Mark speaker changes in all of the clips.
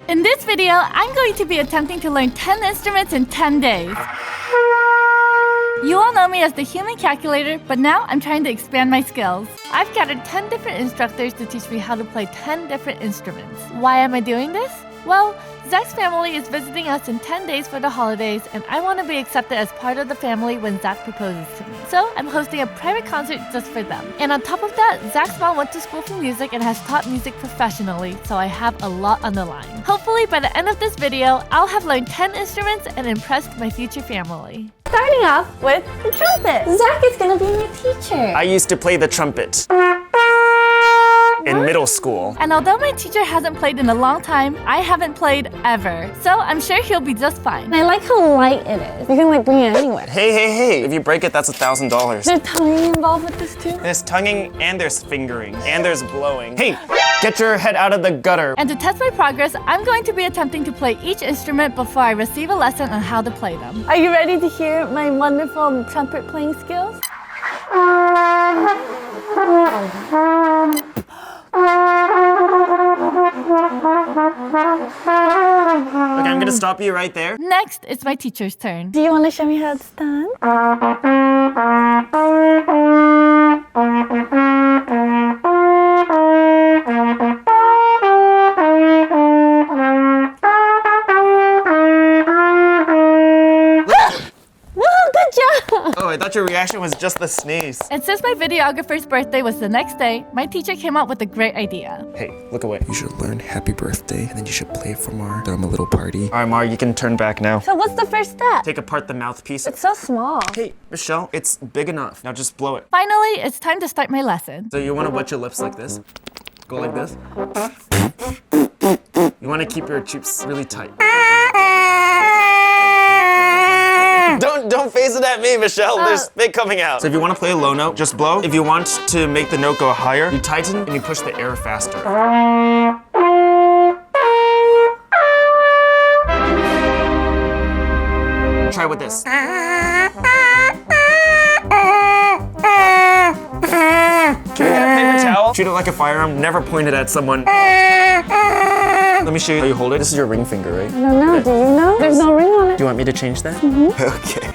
Speaker 1: In this video, I'm going to be attempting to learn 10 instruments in 10 days. You all know me as the human calculator, but now I'm trying to expand my skills. I've gathered 10 different instructors to teach me how to play 10 different instruments. Why am I doing this? Well, Zach's family is visiting us in 10 days for the holidays, and I want to be accepted as part of the family when Zach proposes to me. So I'm hosting a private concert just for them. And on top of that, Zach's mom went to school for music and has taught music professionally, so I have a lot on the line. Hopefully by the end of this video, I'll have learned 10 instruments and impressed my future family.
Speaker 2: Starting off with the trumpet. Zach is gonna be my teacher.
Speaker 3: I used to play the trumpet in middle school.
Speaker 1: And although my teacher hasn't played in a long time, I haven't played ever. So I'm sure he'll be just fine.
Speaker 2: And I like how light it is. You can like bring it anywhere.
Speaker 3: Hey, if you break it, that's $1,000.
Speaker 2: There's tonguing involved with this too?
Speaker 3: There's tonguing and there's fingering and there's blowing. Hey, get your head out of the gutter.
Speaker 1: And to test my progress, I'm going to be attempting to play each instrument before I receive a lesson on how to play them.
Speaker 2: Are you ready to hear my wonderful trumpet playing skills?
Speaker 3: Okay, I'm gonna stop you right there.
Speaker 1: Next, it's my teacher's turn.
Speaker 2: Do you want to show me how it's done?
Speaker 3: Oh, I thought your reaction was just the sneeze.
Speaker 1: And since my videographer's birthday was the next day, my teacher came up with a great idea.
Speaker 3: Hey, look away.
Speaker 4: You should learn Happy Birthday, and then you should play for Mar. Throw him a little party.
Speaker 3: All right, Mar, you can turn back now.
Speaker 2: So what's the first step?
Speaker 3: Take apart the mouthpiece.
Speaker 2: It's so small.
Speaker 3: Hey, Michelle, it's big enough. Now just blow it.
Speaker 1: Finally, it's time to start my lesson.
Speaker 3: So you want to wet your lips like this. Go like this. You want to keep your cheeks really tight. Don't face it at me, Michelle. There's spit coming out. So if you want to play a low note, just blow. If you want to make the note go higher, you tighten and you push the air faster. Try with this. Can we get a paper towel? Treat it like a firearm. Never point it at someone. Let me show you how you hold it. This is your ring finger, right?
Speaker 2: I don't know.
Speaker 3: Okay.
Speaker 2: Do you know? There's no ring on it.
Speaker 3: Do you want me to change that? Okay.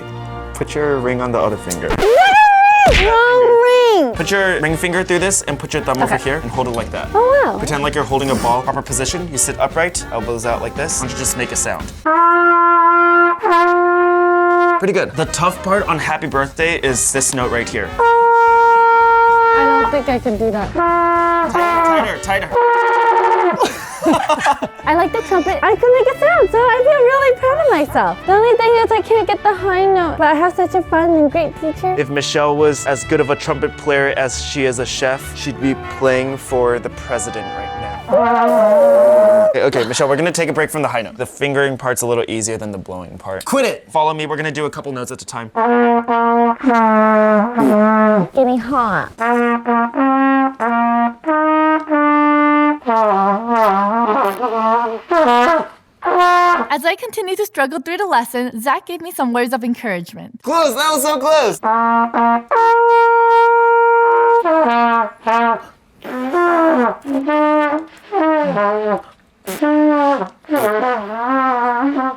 Speaker 3: Put your ring on the other finger.
Speaker 2: Wrong ring.
Speaker 3: Put your ring finger through this and put your thumb over here and hold it like that.
Speaker 2: Oh wow.
Speaker 3: Pretend like you're holding a ball. Proper position. You sit upright, elbows out like this. Why don't you just make a sound? Pretty good. The tough part on Happy Birthday is this note right here.
Speaker 2: I don't think I can do that.
Speaker 3: Tighter.
Speaker 2: I like the trumpet. I can make a sound, so I feel really proud of myself. The only thing is I can't get the high note, but I have such a fun and great teacher.
Speaker 3: If Michelle was as good of a trumpet player as she is a chef, she'd be playing for the president right now. Okay, Michelle, we're gonna take a break from the high note. The fingering part's a little easier than the blowing part. Quit it! Follow me, we're gonna do a couple notes at a time.
Speaker 2: Getting hot.
Speaker 1: As I continue to struggle through the lesson, Zach gave me some words of encouragement.
Speaker 3: Close, that was so close!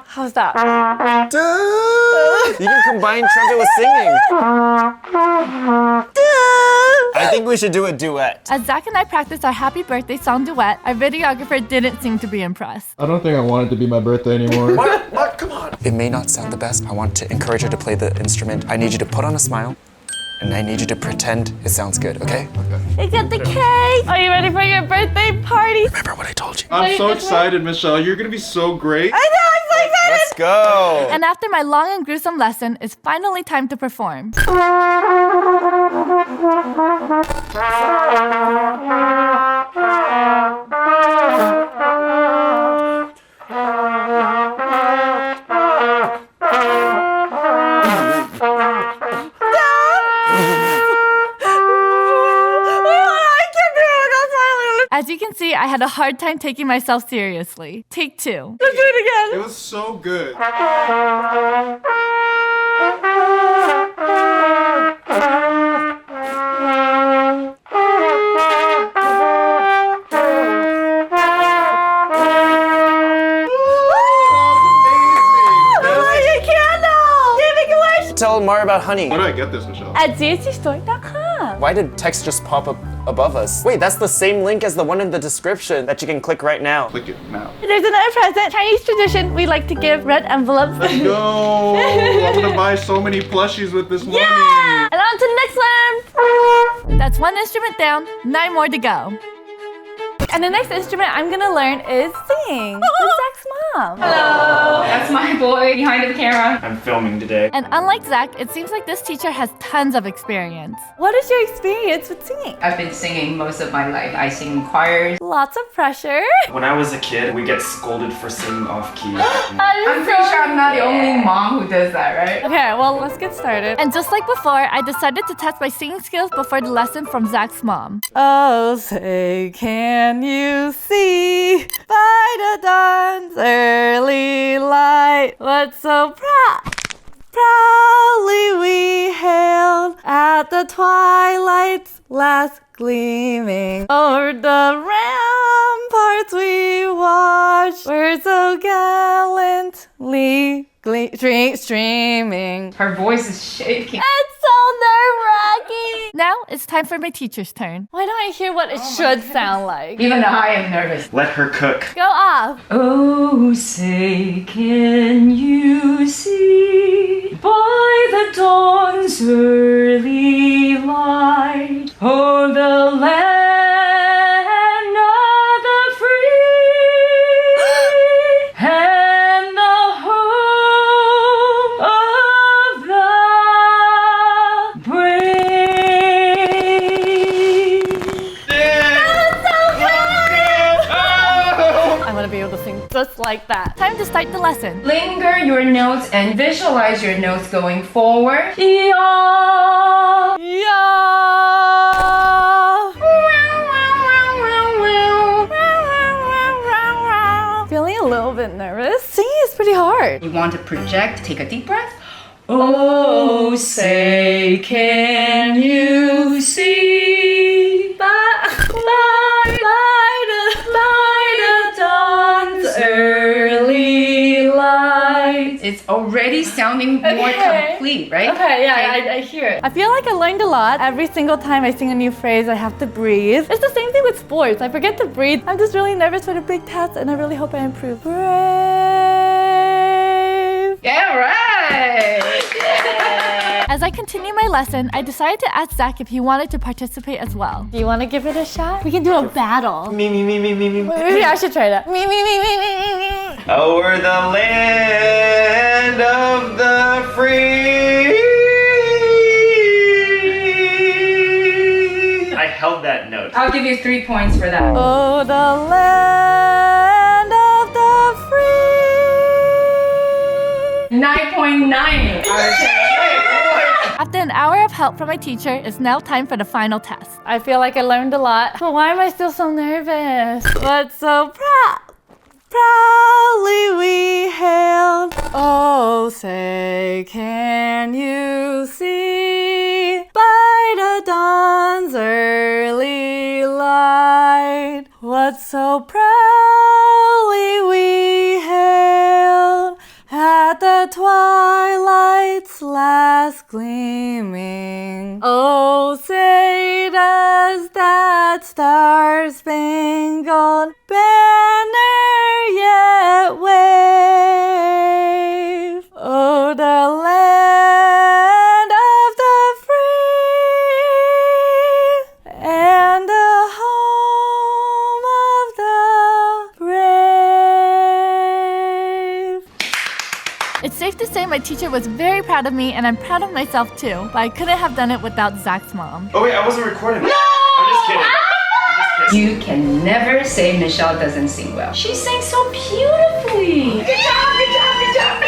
Speaker 2: How's that?
Speaker 3: You can combine trumpet with singing. I think we should do a duet.
Speaker 1: As Zach and I practiced our happy birthday song duet, our videographer didn't seem to be impressed.
Speaker 5: I don't think I want it to be my birthday anymore.
Speaker 3: What? Come on. It may not sound the best. I want to encourage her to play the instrument. I need you to put on a smile, and I need you to pretend it sounds good, okay?
Speaker 2: I got the cake. Are you ready for your birthday party?
Speaker 3: Remember what I told you.
Speaker 5: I'm so excited, Michelle. You're gonna be so great.
Speaker 2: I know, I'm so excited.
Speaker 3: Let's go.
Speaker 1: And after my long and gruesome lesson, it's finally time to perform. As you can see, I had a hard time taking myself seriously. Take two.
Speaker 2: Let's do it again.
Speaker 5: It was so good.
Speaker 3: tell Mara about honey.
Speaker 5: Where do I get this, Michelle?
Speaker 2: At zhstory.com.
Speaker 3: Why did text just pop up above us? Wait, that's the same link as the one in the description that you can click right now.
Speaker 5: Click it now.
Speaker 2: There's another present. Chinese tradition. We like to give red envelopes.
Speaker 5: Let's go! I'm gonna buy so many plushies with this money.
Speaker 2: Yeah! And on to the next one.
Speaker 1: That's one instrument down, 9 more to go.
Speaker 2: And the next instrument I'm gonna learn is singing with Zach's mom.
Speaker 6: Hello, that's my boy behind the camera.
Speaker 3: I'm filming today.
Speaker 1: And unlike Zach, it seems like this teacher has tons of experience.
Speaker 2: What is your experience with singing?
Speaker 6: I've been singing most of my life. I sing in choirs.
Speaker 2: Lots of pressure.
Speaker 3: When I was a kid, we get scolded for singing off key.
Speaker 6: I'm pretty sure I'm not the only mom who does that, right?
Speaker 2: Okay, well, let's get started.
Speaker 1: And just like before, I decided to test my singing skills before the lesson from Zach's mom.
Speaker 2: Oh, say, can you see by the dawn's early light what so proudly we hailed at the twilight's last gleaming o'er the ramparts we watched were so gallantly streaming.
Speaker 6: Her voice is shaking.
Speaker 2: It's so nerve-wracking.
Speaker 1: Now it's time for my teacher's turn.
Speaker 2: Why don't I hear what it should sound like?
Speaker 6: Even I am nervous.
Speaker 3: Let her cook.
Speaker 2: Go off.
Speaker 6: Oh, say, can you see by the dawn's early light, oh, the land of the free and the home of the brave.
Speaker 2: I want to be able to sing just like that.
Speaker 1: Time to start the lesson.
Speaker 6: Linger your notes and visualize your notes going forward. Yeah.
Speaker 2: Feeling a little bit nervous. Singing is pretty hard.
Speaker 6: You want to project, take a deep breath. Oh, say, can you see by the dawn's early light? It's already sounding more complete, right?
Speaker 2: Okay, yeah, I hear it. I feel like I learned a lot. Every single time I sing a new phrase, I have to breathe. It's the same thing with sports. I forget to breathe. I'm just really nervous for the big test, and I really hope I improve. Brave.
Speaker 6: Yeah, right.
Speaker 1: As I continue my lesson, I decided to ask Zach if he wanted to participate as well.
Speaker 2: Do you want to give it a shot? We can do a battle.
Speaker 3: Me.
Speaker 2: Maybe I should try that. Me.
Speaker 3: Over the land of the free. I held that note.
Speaker 6: I'll give you 3 points for that.
Speaker 2: Oh, the land of the free.
Speaker 6: 9.9 out of 10.
Speaker 1: After an hour of help from my teacher, it's now time for the final test.
Speaker 2: I feel like I learned a lot, but why am I still so nervous? But so proudly we hailed. Oh, say, can you see by the dawn's early light what so proudly we hailed at the twilight's last gleaming? Oh, say does that star-spangled banner yet wave? Oh, the land of the free and the home of the brave.
Speaker 1: It's safe to say my teacher was very proud of me, and I'm proud of myself too, but I couldn't have done it without Zach's mom.
Speaker 3: Oh wait, I wasn't recording. No! I'm just kidding.
Speaker 6: You can never say Michelle doesn't sing well. She sings so beautifully. Good job.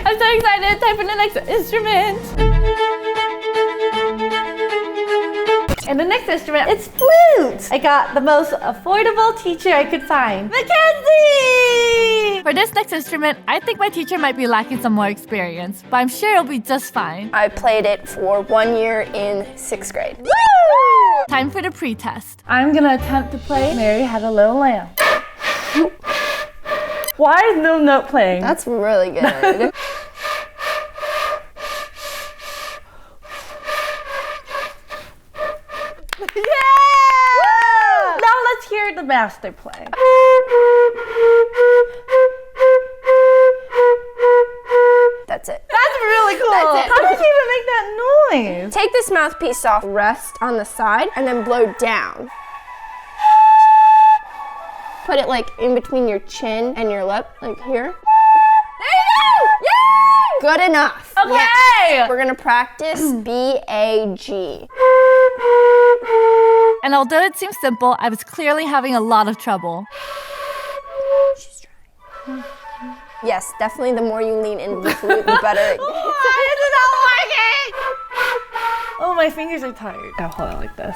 Speaker 2: I'm so excited. Time for the next instrument. And the next instrument is flute. I got the most affordable teacher I could find, Mackenzie.
Speaker 1: For this next instrument, I think my teacher might be lacking some more experience, but I'm sure it'll be just fine.
Speaker 7: I played it for 1 year in 6th grade. Woo!
Speaker 1: Time for the pre-test.
Speaker 2: I'm gonna attempt to play Mary Had a Little Lamb. Why is no note playing?
Speaker 7: That's really good.
Speaker 2: master play.
Speaker 7: That's it.
Speaker 2: That's really cool.
Speaker 7: That's it.
Speaker 2: How did you even make that noise?
Speaker 7: Take this mouthpiece off, rest on the side, and then blow down. Put it like in between your chin and your lip, like here. There you go! Yay! Good enough.
Speaker 2: Okay.
Speaker 7: Next, we're gonna practice B-A-G.
Speaker 1: And although it seems simple, I was clearly having a lot of trouble.
Speaker 7: She's trying. Yes, definitely the more you lean into the flute, the better it gets.
Speaker 2: Why is it not working? Oh, my fingers are tired. I'll hold it like this.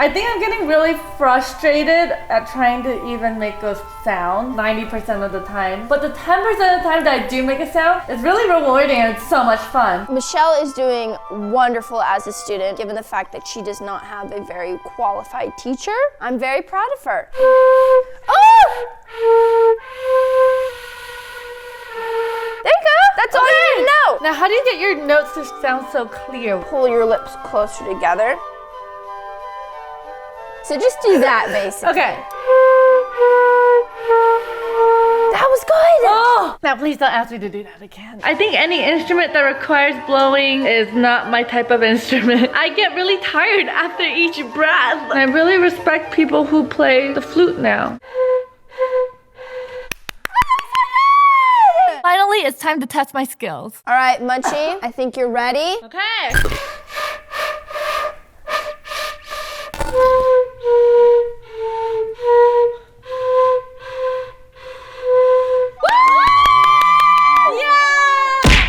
Speaker 2: I think I'm getting really frustrated at trying to even make a sound 90% of the time. But the 10% of the time that I do make a sound, it's really rewarding and it's so much fun.
Speaker 7: Michelle is doing wonderful as a student, given the fact that she does not have a very qualified teacher. I'm very proud of her. Oh! There you go. That's all you need to know.
Speaker 2: Now, how do you get your notes to sound so clear?
Speaker 7: Pull your lips closer together. So just do that, basically.
Speaker 2: Okay.
Speaker 7: That was good.
Speaker 2: Oh! Now, please don't ask me to do that again. I think any instrument that requires blowing is not my type of instrument. I get really tired after each breath. I really respect people who play the flute now.
Speaker 1: Finally, it's time to test my skills.
Speaker 7: All right, Munchie, I think you're ready.
Speaker 2: Okay.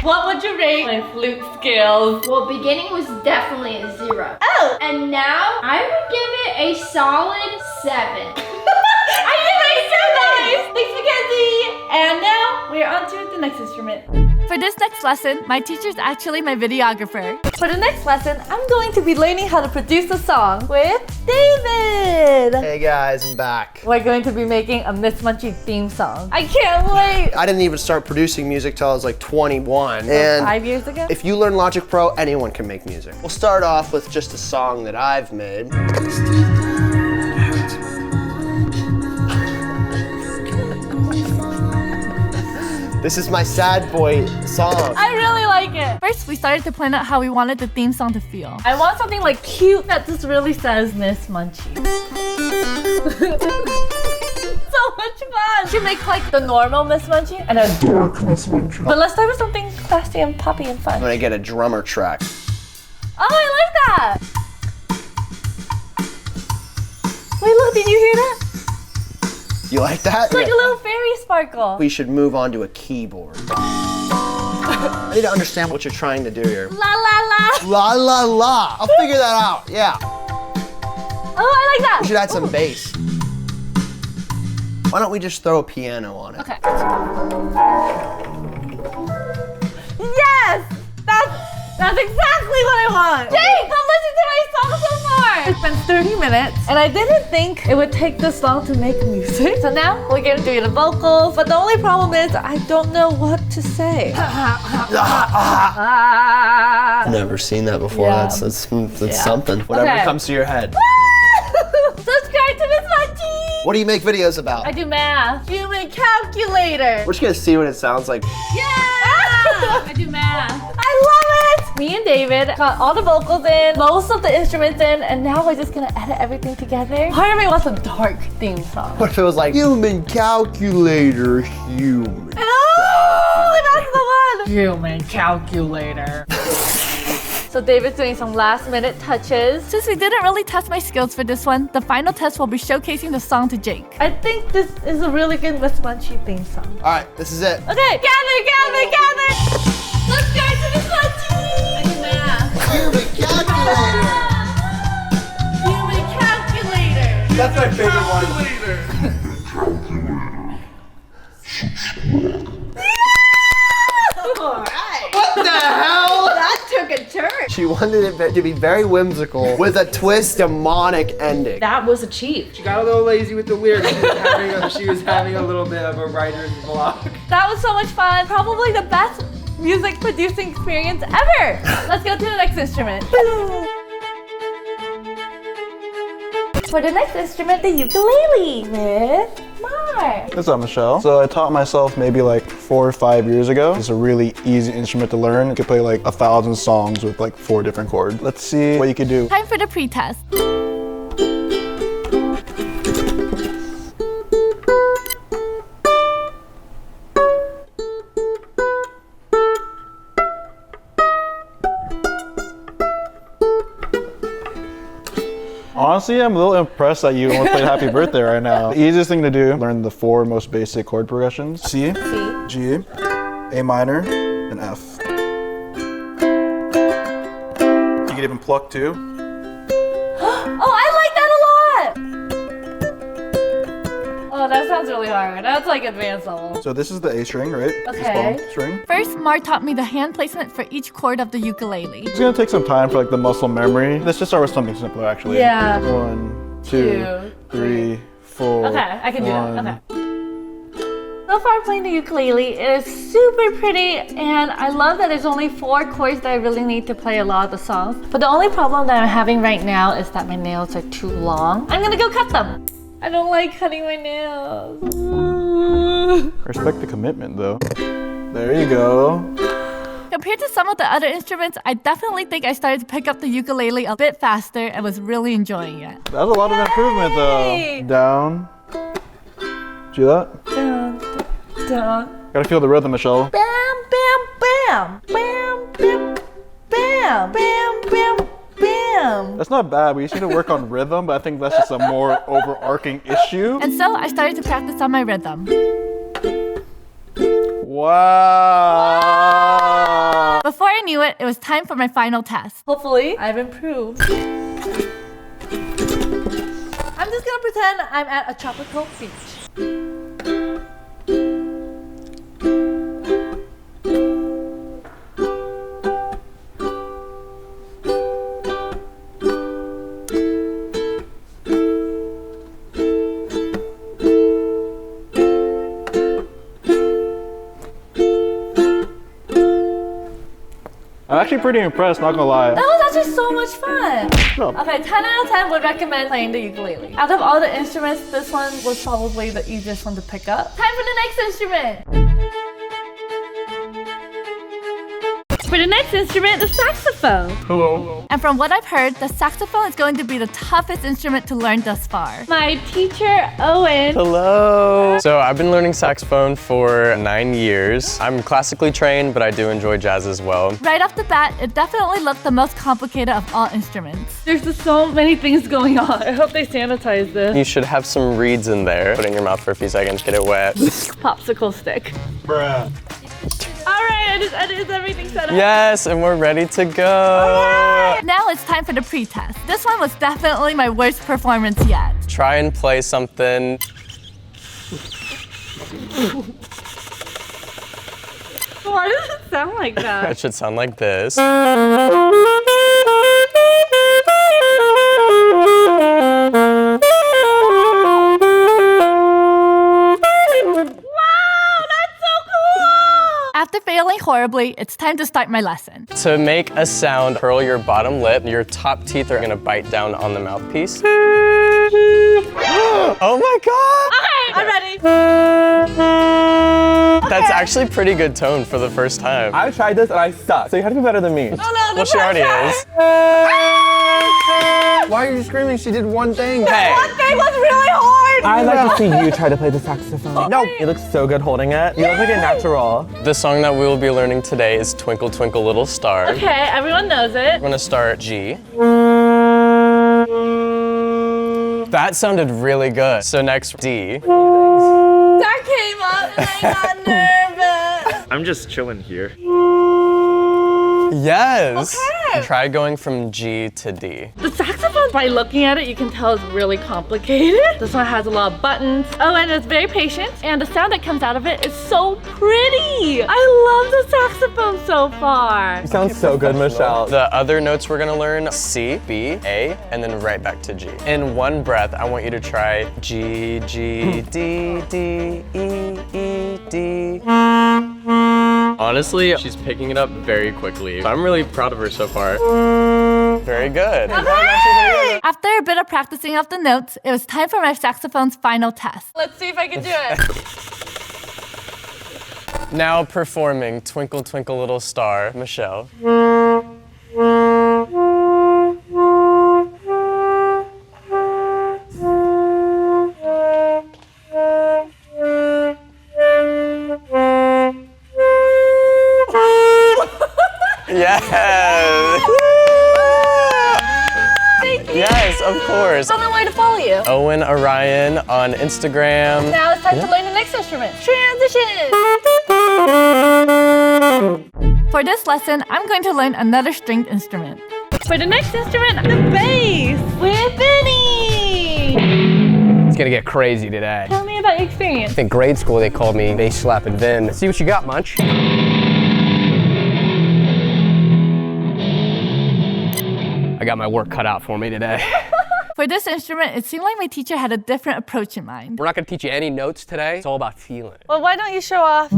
Speaker 2: What would you rate my flute skills?
Speaker 8: Well, beginning was definitely a 0.
Speaker 2: Oh!
Speaker 8: And now I would give it a solid 7.
Speaker 2: I did my so nice! Thanks, Mackenzie! And now we're on to the next instrument.
Speaker 1: For this next lesson, my teacher is actually my videographer.
Speaker 2: For the next lesson, I'm going to be learning how to produce a song with David!
Speaker 9: Hey guys, I'm back.
Speaker 2: We're going to be making a Miss Munchie theme song. I can't wait!
Speaker 9: I didn't even start producing music till I was like 21. And
Speaker 2: 5 years ago?
Speaker 9: if you learn Logic Pro, anyone can make music. We'll start off with just a song that I've made. This is my sad boy song.
Speaker 1: I really like it. First, we started to plan out how we wanted the theme song to feel.
Speaker 2: I want something like cute that just really says Miss Munchie. So much fun! We should make like the normal Miss Munchie and a dark Miss Munchie. But let's start with something classy and poppy and fun.
Speaker 9: I'm gonna get a drummer track.
Speaker 2: Oh, I like that! Wait, look, did you hear that?
Speaker 9: You like that?
Speaker 2: It's like a little fairy sparkle.
Speaker 9: We should move on to a keyboard. I need to understand what you're trying to do here.
Speaker 2: La la la!
Speaker 9: La la la. I'll figure that out, yeah.
Speaker 2: Oh, I like that!
Speaker 9: We should add some bass. Why don't we just throw a piano on it?
Speaker 2: Okay. Yes! That's exactly what I want! Jake, come listen to my song so far! It's been 30 minutes, and I didn't think it would take this long to make music. So now we're gonna do the vocals, but the only problem is I don't know what to say.
Speaker 9: I've never seen that before.
Speaker 2: Yeah.
Speaker 9: That's something. Whatever
Speaker 2: Okay.
Speaker 9: comes to your head.
Speaker 2: Subscribe to Miss Munchie!
Speaker 9: What do you make videos about?
Speaker 2: I do math. Human calculator.
Speaker 9: We're just gonna see what it sounds like.
Speaker 2: Yeah! I do math. I love it! Me and David got all the vocals in, most of the instruments in, and now we're just gonna edit everything together. Part of me wants a dark theme song.
Speaker 9: What if it was like, human calculator, human?
Speaker 2: Oh, that's the one! Human calculator. So David's doing some last minute touches.
Speaker 1: Since we didn't really test my skills for this one, the final test will be showcasing the song to Jake.
Speaker 2: I think this is a really good Miss Munchie theme song.
Speaker 9: All right, this is it.
Speaker 2: Okay, gather! Subscribe to Miss Munchie! I do math.
Speaker 9: Human calculator.
Speaker 2: Human calculator.
Speaker 9: That's my favorite one. What the hell?
Speaker 8: That took a turn.
Speaker 9: She wanted it to be very whimsical with a twist demonic ending.
Speaker 8: That was achieved.
Speaker 5: She got a little lazy with the lyrics. She was having a little bit of a writer's block.
Speaker 2: That was so much fun. Probably the best music producing experience ever. Let's go to the next instrument. For the next instrument, the ukulele with Mark.
Speaker 10: What's up, Michelle? So I taught myself maybe like 4 or 5 years ago. It's a really easy instrument to learn. You could play like 1,000 songs with like 4 different chords. Let's see what you can do.
Speaker 1: Time for the pre-test.
Speaker 10: Honestly, I'm a little impressed that you almost played Happy Birthday right now. The easiest thing to do, learn the 4 most basic chord progressions. C, G, A minor, and F. You can even pluck too.
Speaker 2: Oh, I like that a lot! Oh, that sounds really hard. That's like advanced level.
Speaker 10: So this is the A string, right? This
Speaker 2: Okay.
Speaker 10: bottom string.
Speaker 1: First, Mar taught me the hand placement for each chord of the ukulele.
Speaker 10: It's gonna take some time for like the muscle memory. Let's just start with something simpler actually.
Speaker 2: Yeah.
Speaker 10: 1, 2, 3, 4.
Speaker 2: Okay, I can do that.
Speaker 10: 1.
Speaker 2: Okay. So far playing the ukulele, it is super pretty and I love that there's only 4 chords that I really need to play a lot of the songs. But the only problem that I'm having right now is that my nails are too long. I'm gonna go cut them. I don't like cutting my nails.
Speaker 10: Respect the commitment though. There you go.
Speaker 1: Compared to some of the other instruments, I definitely think I started to pick up the ukulele a bit faster and was really enjoying it.
Speaker 10: That was a lot of improvement
Speaker 2: Yay!
Speaker 10: though. Down. See that?
Speaker 2: Dun, dun.
Speaker 10: Gotta feel the rhythm, Michelle.
Speaker 2: Bam, bam, bam, bam, bam, bam, bam, bam, bam.
Speaker 10: That's not bad. We just need to work on rhythm, but I think that's just a more overarching issue.
Speaker 1: And so I started to practice on my rhythm.
Speaker 10: Wow.
Speaker 1: Before I knew it, it was time for my final test.
Speaker 2: Hopefully, I've improved. I'm just gonna pretend I'm at a tropical beach.
Speaker 10: I'm actually pretty impressed, not gonna lie.
Speaker 2: That was actually so much fun.
Speaker 10: job.
Speaker 2: Okay, 10 out of 10 would recommend playing the ukulele. Out of all the instruments, this one was probably the easiest one to pick up. Time for the next instrument. For the next instrument, the saxophone.
Speaker 10: Hello.
Speaker 1: And from what I've heard, the saxophone is going to be the toughest instrument to learn thus far.
Speaker 2: My teacher, Owen.
Speaker 11: Hello. So I've been learning saxophone for 9 years. I'm classically trained, but I do enjoy jazz as well.
Speaker 1: Right off the bat, it definitely looked the most complicated of all instruments.
Speaker 2: There's just so many things going on. I hope they sanitize this.
Speaker 11: You should have some reeds in there. Put it in your mouth for a few seconds, get it wet.
Speaker 2: Popsicle stick.
Speaker 10: Bruh.
Speaker 2: Alright, is everything set up?
Speaker 11: Yes, and we're ready to go.
Speaker 1: Now it's time for the pre-test. This one was definitely my worst performance yet.
Speaker 11: Try and play something.
Speaker 2: Why does it sound like that?
Speaker 11: It should sound like this.
Speaker 1: After failing horribly, it's time to start my lesson.
Speaker 11: To make a sound, curl your bottom lip. Your top teeth are gonna bite down on the mouthpiece. Oh my God!
Speaker 2: Okay, I'm ready.
Speaker 11: That's actually pretty good tone for the first time.
Speaker 3: I tried this and I suck, so you have to be better than me.
Speaker 2: Oh no,
Speaker 11: Well, she already is.
Speaker 9: Why are you screaming? She did one thing.
Speaker 11: Hey.
Speaker 2: That thing was really hard.
Speaker 3: I'd like to see you try to play the saxophone. No, you look so good holding it. You look like a natural.
Speaker 11: The song that we will be learning today is Twinkle Twinkle Little Star.
Speaker 2: Okay, everyone knows it.
Speaker 11: We're gonna start G. That sounded really good. So next, D.
Speaker 2: That came up and I got nervous.
Speaker 3: I'm just chilling here.
Speaker 11: Yes!
Speaker 2: Okay.
Speaker 11: Try going from G to D.
Speaker 2: The saxophone, by looking at it, you can tell it's really complicated. This one has a lot of buttons. Oh, and it's very patient. And the sound that comes out of it is so pretty. I love the saxophone so far.
Speaker 3: You sound so good, Michelle.
Speaker 11: The other notes we're gonna learn, C, B, A, and then right back to G. In one breath, I want you to try G, G, D, D, E, E, D. Honestly, she's picking it up very quickly. I'm really proud of her so far. Very good.
Speaker 1: After a bit of practicing of the notes, it was time for my saxophone's final test.
Speaker 2: Let's see if I can do it.
Speaker 11: Now performing Twinkle Twinkle Little Star, Michelle. Yes!
Speaker 2: Thank you.
Speaker 11: Yes, of course.
Speaker 2: Tell them where to follow you.
Speaker 11: Owen Orion on Instagram.
Speaker 2: Now it's time to learn the next instrument. Transition.
Speaker 1: For this lesson, I'm going to learn another stringed instrument.
Speaker 2: For the next instrument, the bass with Vinny.
Speaker 5: It's gonna get crazy today.
Speaker 2: Tell me about your experience.
Speaker 5: I think grade school they called me bass slapping Vin. See what you got, Munch. I got my work cut out for me today.
Speaker 1: For this instrument, it seemed like my teacher had a different approach in mind.
Speaker 5: We're not gonna teach you any notes today. It's all about feeling.
Speaker 2: Well, why don't you show off?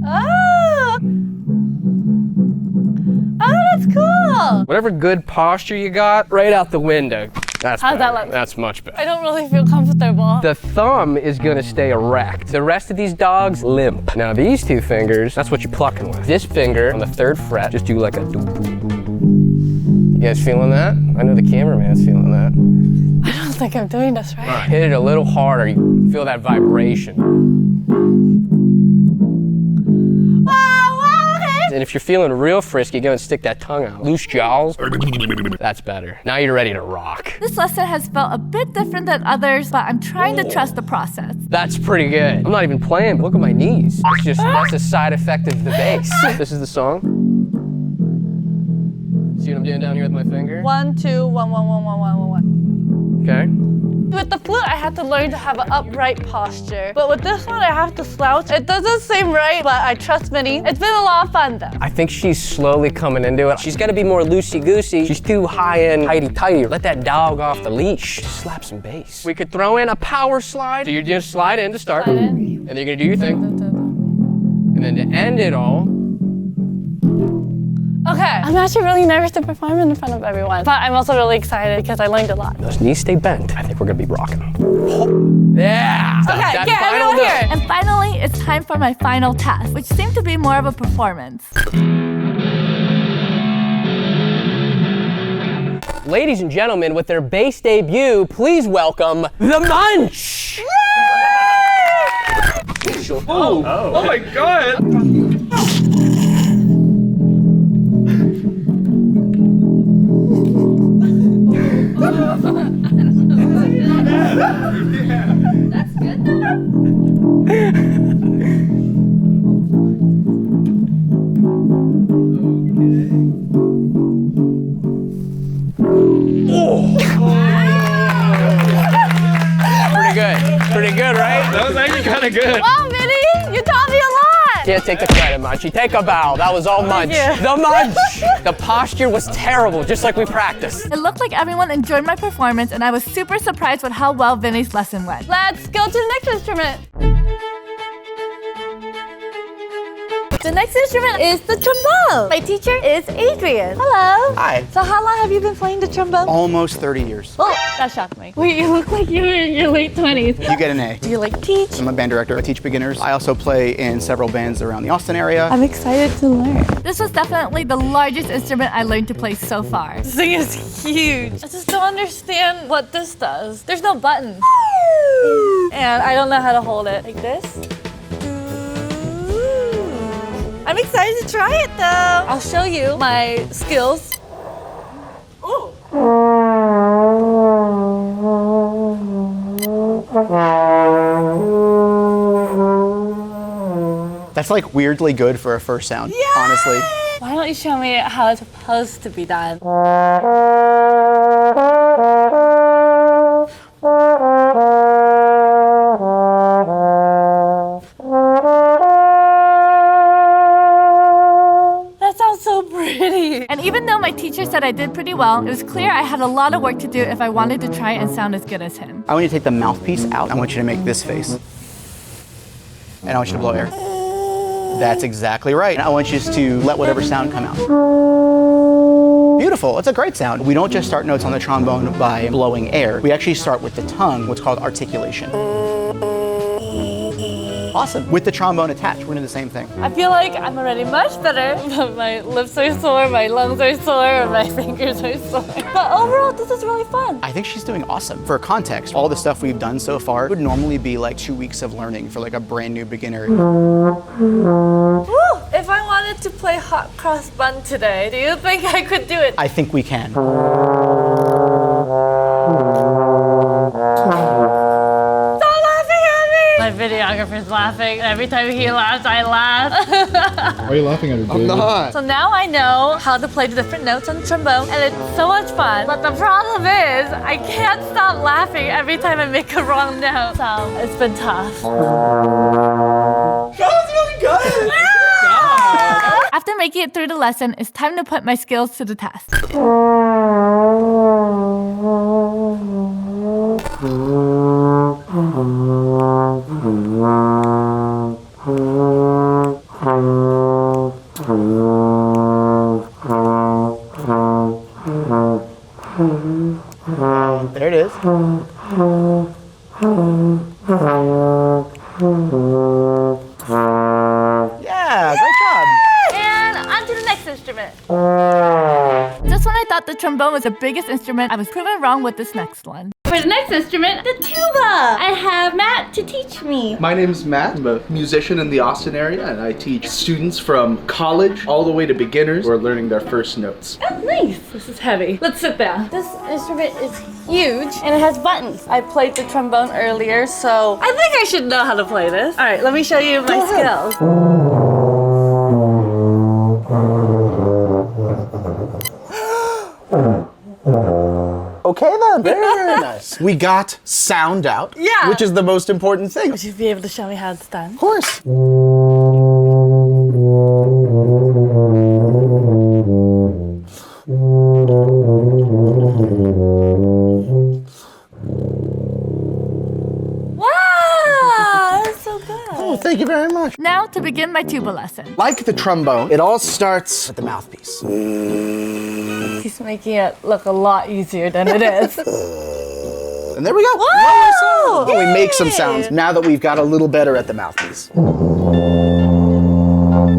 Speaker 2: Oh! Oh, that's cool!
Speaker 5: Whatever good posture you got, right out the window. That's
Speaker 2: How's that
Speaker 5: better.
Speaker 2: look?
Speaker 5: That's much better.
Speaker 2: I don't really feel comfortable.
Speaker 5: The thumb is gonna stay erect. The rest of these dogs, limp. Now these two fingers, that's what you're plucking with. This finger on the 3rd fret, just do like a doo doo doo doo. You guys feeling that? I know the cameraman's feeling that.
Speaker 2: I don't think I'm doing this right.
Speaker 5: All right, hit it a little harder. You feel that vibration. And if you're feeling real frisky, go and stick that tongue out. Loose jaws. That's better. Now you're ready to rock.
Speaker 1: This lesson has felt a bit different than others, but I'm trying to trust the process.
Speaker 5: That's pretty good. I'm not even playing, but look at my knees. That's a side effect of the bass. This is the song. See what I'm doing down here with my finger?
Speaker 2: 1, 2, 1, 1, 1, 1, 1, 1, 1.
Speaker 5: Okay.
Speaker 2: With the flute, I had to learn to have an upright posture. But with this one, I have to slouch. It doesn't seem right, but I trust Minnie. It's been a lot of fun, though.
Speaker 5: I think she's slowly coming into it. She's got to be more loosey-goosey. She's too high-end, tighty-tighty. Let that dog off the leash. Just slap some bass. We could throw in a power slide. So you're just slide in to start.
Speaker 2: Slide in.
Speaker 5: And then you're going to do your thing. And then to end it all,
Speaker 2: Okay, I'm actually really nervous to perform in front of everyone, but I'm also really excited because I learned a lot.
Speaker 5: those knees stay bent. I think we're gonna be rocking. Yeah!
Speaker 2: Okay,
Speaker 5: That
Speaker 2: get
Speaker 5: final
Speaker 2: everyone here.
Speaker 5: note.
Speaker 1: And finally, it's time for my final test, which seemed to be more of a performance.
Speaker 5: Ladies and gentlemen, with their bass debut, please welcome the Munch!
Speaker 3: Oh my god!
Speaker 5: Pretty good, right?
Speaker 3: That was actually kind of good.
Speaker 2: Wow, Minnie, you taught me a lot.
Speaker 5: Can't take the credit, Munchy. Take a bow. That was all Munch.
Speaker 2: you.
Speaker 5: The Munch! The posture was terrible, just like we practiced.
Speaker 1: It looked like everyone enjoyed my performance, and I was super surprised with how well Vinny's lesson went.
Speaker 2: Let's go to the next instrument. The next instrument is the trombone. My teacher is Adrian. Hello.
Speaker 9: Hi.
Speaker 2: So how long have you been playing the trombone?
Speaker 9: Almost 30 years.
Speaker 2: Oh, that shocked me. Wait, you look like you're in your late 20s.
Speaker 9: You get an A.
Speaker 2: Do you like teach?
Speaker 9: I'm a band director. I teach beginners. I also play in several bands around the Austin area.
Speaker 2: I'm excited to learn.
Speaker 1: This was definitely the largest instrument I learned to play so far.
Speaker 2: This thing is huge. I just don't understand what this does. There's no buttons. And I don't know how to hold it. Like this. I'm excited to try it though. I'll show you my skills. Ooh.
Speaker 9: That's like weirdly good for a first sound, honestly.
Speaker 2: Why don't you show me how it's supposed to be done?
Speaker 1: And even though my teacher said I did pretty well, it was clear I had a lot of work to do if I wanted to try and sound as good as him.
Speaker 9: I want you to take the mouthpiece out. I want you to make this face. And I want you to blow air. That's exactly right. And I want you to let whatever sound come out. Beautiful, it's a great sound. We don't just start notes on the trombone by blowing air. We actually start with the tongue, what's called articulation. Awesome. With the trombone attached, we're gonna do the same thing.
Speaker 2: I feel like I'm already much better, but my lips are sore, my lungs are sore, and my fingers are sore. But overall, this is really fun.
Speaker 9: I think she's doing awesome. For context, all the stuff we've done so far would normally be like 2 weeks of learning for like a brand new beginner.
Speaker 2: Woo! If I wanted to play hot cross bun today, do you think I could do it?
Speaker 9: I think we can.
Speaker 2: My videographer's laughing. Every time he laughs, I laugh.
Speaker 10: Why are you laughing at her, dude?
Speaker 9: I'm not.
Speaker 2: So now I know how to play the different notes on the trombone, and it's so much fun. But the problem is, I can't stop laughing every time I make a wrong note. So it's been tough.
Speaker 9: That was really good.
Speaker 1: After making it through the lesson, it's time to put my skills to the test.
Speaker 9: There it is. Yeah, great job.
Speaker 2: And on to the next instrument.
Speaker 1: Just when I thought the trombone was the biggest instrument, I was proven wrong with this next one.
Speaker 8: For the next instrument, the tuba. I have Matt to teach me.
Speaker 12: My name is Matt. I'm a musician in the Austin area, and I teach students from college all the way to beginners who are learning their first notes.
Speaker 2: Oh, nice. This is heavy. Let's sit down.
Speaker 8: This instrument is huge and it has buttons.
Speaker 2: I played the trombone earlier, so I think I should know how to play this. All right, let me show you my skills.
Speaker 9: Okay then, very, very nice. We got sound out,
Speaker 2: Yeah.
Speaker 9: which is the most important thing.
Speaker 2: Would you be able to show me how it's done?
Speaker 9: Of course.
Speaker 2: Wow, that's so good.
Speaker 9: Oh, thank you very much.
Speaker 1: Now to begin my tuba lesson.
Speaker 9: Like the trombone, it all starts at the mouthpiece.
Speaker 2: He's making it look a lot easier than it is.
Speaker 9: And there we go.
Speaker 2: Whoa!
Speaker 9: We make some sounds now that we've got a little better at the mouthpiece.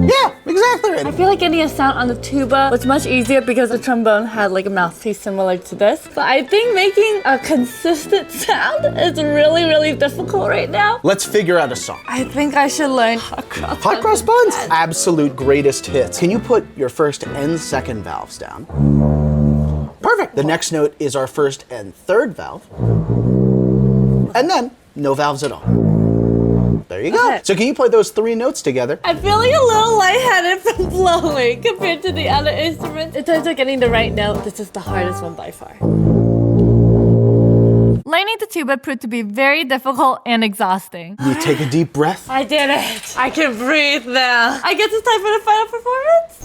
Speaker 9: Yeah, exactly right.
Speaker 2: I feel like getting a sound on the tuba was much easier because the trombone had like a mouthpiece similar to this. But I think making a consistent sound is really, really difficult right now.
Speaker 9: Let's figure out a song.
Speaker 2: I think I should learn hot cross.
Speaker 9: Hot cross buns? Absolute greatest hits. Can you put your first and second valves down? Perfect. The next note is our first and third valve. And then no valves at all. There you go.
Speaker 2: Okay.
Speaker 9: So can you play those 3 notes together?
Speaker 2: I'm feeling a little lightheaded from blowing compared to the other instruments. In terms of getting the right note, this is the hardest one by far.
Speaker 1: Learning the tuba proved to be very difficult and exhausting.
Speaker 9: You take a deep breath.
Speaker 2: I did it. I can breathe now. I guess it's time for the final performance.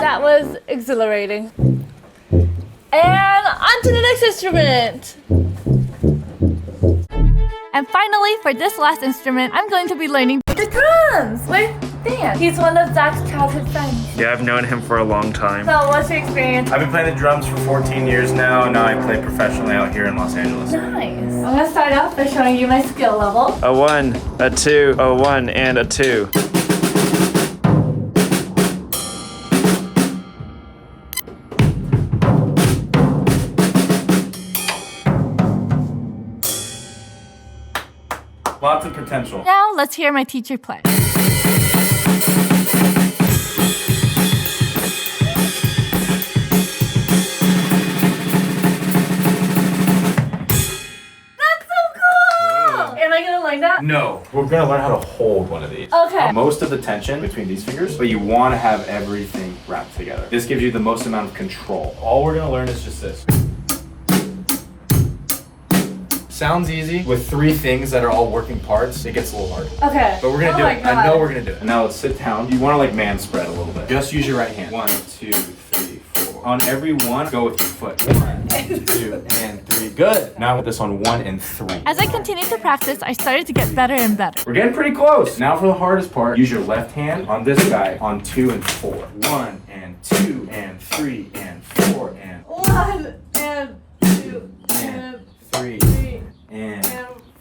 Speaker 2: That was exhilarating. And on to the next instrument.
Speaker 1: And finally, for this last instrument, I'm going to be learning
Speaker 2: The drums with Dan. He's one of Zach's childhood friends.
Speaker 3: Yeah, I've known him for a long time.
Speaker 2: So what's your experience?
Speaker 13: I've been playing the drums for 14 years now, and now I play professionally out here in Los Angeles.
Speaker 2: Nice. I'm gonna start off by showing you my skill level.
Speaker 3: A 1, a 2, a 1, and a 2.
Speaker 13: Lots of potential.
Speaker 1: Now, let's hear my teacher play.
Speaker 2: Am I gonna learn that?
Speaker 13: No, we're gonna learn how to hold one of these.
Speaker 2: Okay.
Speaker 13: Most of the tension between these fingers, but you want to have everything wrapped together. This gives you the most amount of control. All we're gonna learn is just this. Sounds easy. With 3 things that are all working parts, it gets a little hard.
Speaker 2: Okay.
Speaker 13: But we're gonna do it. I know we're gonna do it. And now let's sit down. You wanna like man spread a little bit. Just use your right hand. 1, 2, 3, 4. On every one, go with your foot. 1, 2, and 3. Good. Now with this on 1 and 3.
Speaker 1: As I continued to practice, I started to get better and better.
Speaker 13: We're getting pretty close. Now for the hardest part, use your left hand on this guy on 2 and 4. 1 and 2 and 3 and 4 and
Speaker 2: 1 and 2 and
Speaker 13: 3 and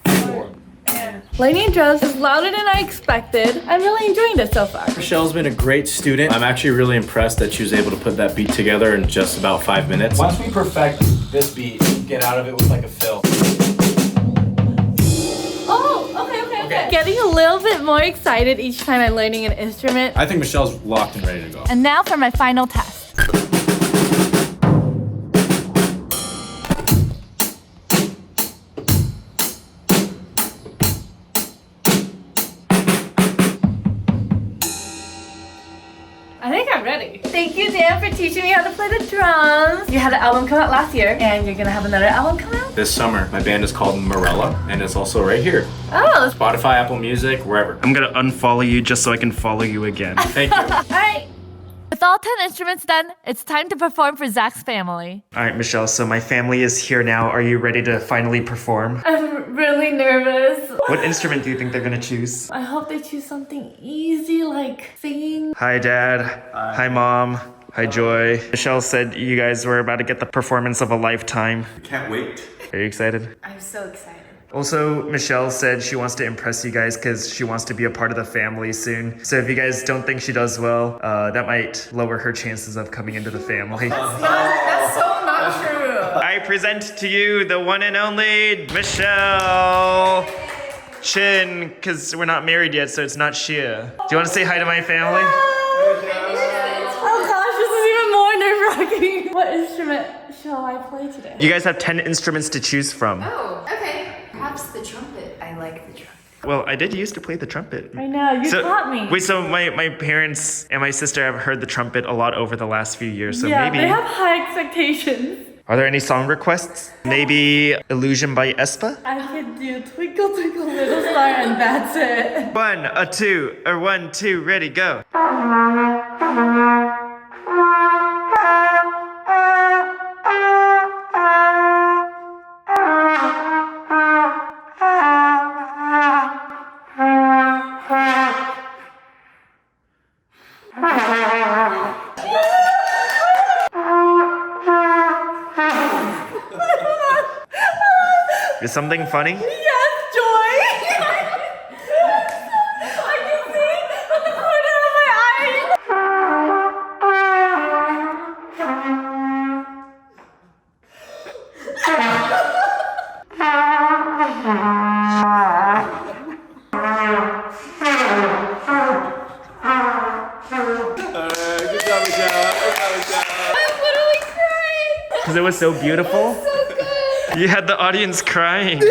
Speaker 13: 4 and...
Speaker 2: Lightning drums is louder than I expected. I'm really enjoying this so far.
Speaker 13: Michelle's been a great student. I'm actually really impressed that she was able to put that beat together in just about 5 minutes. Once we perfect this beat, get out of it with like a fill.
Speaker 2: Oh, okay. Getting a little bit more excited each time I'm learning an instrument.
Speaker 13: I think Michelle's locked and ready to go.
Speaker 1: And now for my final test.
Speaker 2: I think I'm ready. Thank you, Dan, for teaching me how to play the drums. You had an album come out last year, and you're gonna have another album come out?
Speaker 13: This summer, my band is called Morella, and it's also right here.
Speaker 2: Oh.
Speaker 13: Spotify, Apple Music, wherever.
Speaker 3: I'm gonna unfollow you just so I can follow you again.
Speaker 13: Thank you.
Speaker 2: All right.
Speaker 1: With all 10 instruments done, it's time to perform for Zach's family.
Speaker 3: All right, Michelle, so my family is here now. Are you ready to finally perform?
Speaker 2: I'm really nervous.
Speaker 3: What instrument do you think they're gonna choose?
Speaker 2: I hope they choose something easy like singing.
Speaker 3: Hi, Dad. Hi, Mom. Hi, Joy. Michelle said you guys were about to get the performance of a lifetime.
Speaker 14: Can't wait.
Speaker 3: Are you excited?
Speaker 2: I'm so excited.
Speaker 3: Also, Michelle said she wants to impress you guys because she wants to be a part of the family soon. So if you guys don't think she does well, that might lower her chances of coming into the family.
Speaker 2: That's so not true.
Speaker 3: I present to you the one and only Michelle Chin, because we're not married yet, so it's not Shia. Do you want to say hi to my family?
Speaker 2: Oh gosh, this is even more nerve-wracking. What instrument shall I play today?
Speaker 3: You guys have 10 instruments to choose from.
Speaker 6: Oh, okay. Perhaps the trumpet. I like the trumpet.
Speaker 3: Well, I did used to play the trumpet.
Speaker 2: I know, you taught me.
Speaker 3: Wait, so my parents and my sister have heard the trumpet a lot over the last few years, so maybe...
Speaker 2: they have high expectations.
Speaker 3: Are there any song requests? Maybe Illusion by Espa?
Speaker 2: I could do Twinkle Twinkle Little Star and that's it.
Speaker 3: 1, 2, ready, go. Is something funny?
Speaker 2: Yes, Joy! I can see from the corner of my
Speaker 14: Good job, Michelle.
Speaker 2: I'm literally crying!
Speaker 3: Because it was so beautiful?
Speaker 2: So good!
Speaker 3: You had the audience crying. Do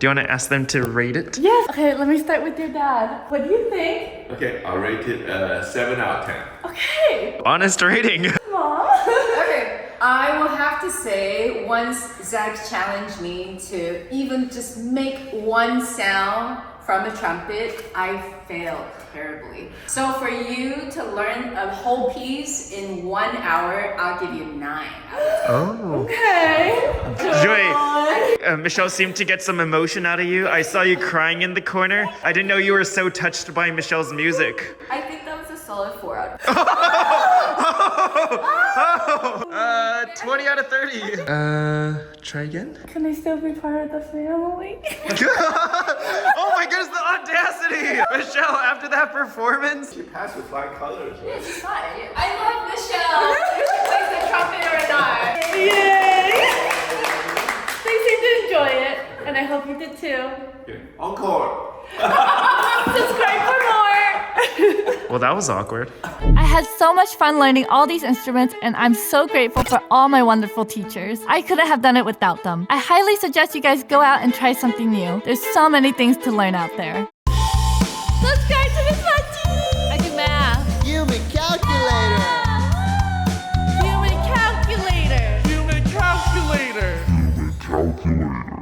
Speaker 3: you want to ask them to rate it?
Speaker 2: Yes. Okay, let me start with your dad. What do you think?
Speaker 14: Okay, I'll rate it 7 out of 10.
Speaker 2: Okay.
Speaker 3: Honest rating.
Speaker 2: Mom.
Speaker 6: Okay, I will have to say, once Zach challenged me to even just make one sound from a trumpet, I failed terribly. So for you to learn a whole piece in 1 hour, I'll give you 9 out of 10.
Speaker 3: Oh.
Speaker 2: Okay.
Speaker 3: Joy, Michelle seemed to get some emotion out of you. I saw you crying in the corner. I didn't know you were so touched by Michelle's music.
Speaker 6: I think that was a solid 4 out of 10.
Speaker 3: 20 out of 30. Try again?
Speaker 2: Can I still be part of the family?
Speaker 3: Oh my goodness, the audacity! Michelle, after that performance?
Speaker 14: You passed with flying colors.
Speaker 6: Yeah, she's fine. I love Michelle. She plays the trumpet or not.
Speaker 2: Yay! They seem to enjoy it, and I hope you did too.
Speaker 14: Okay. Encore.
Speaker 2: Subscribe for more!
Speaker 3: Well, that was awkward.
Speaker 1: I had so much fun learning all these instruments, and I'm so grateful for all my wonderful teachers. I couldn't have done it without them. I highly suggest you guys go out and try something new. There's so many things to learn out there. Subscribe to Miss Machi! I do math.
Speaker 15: Human calculator. calculator.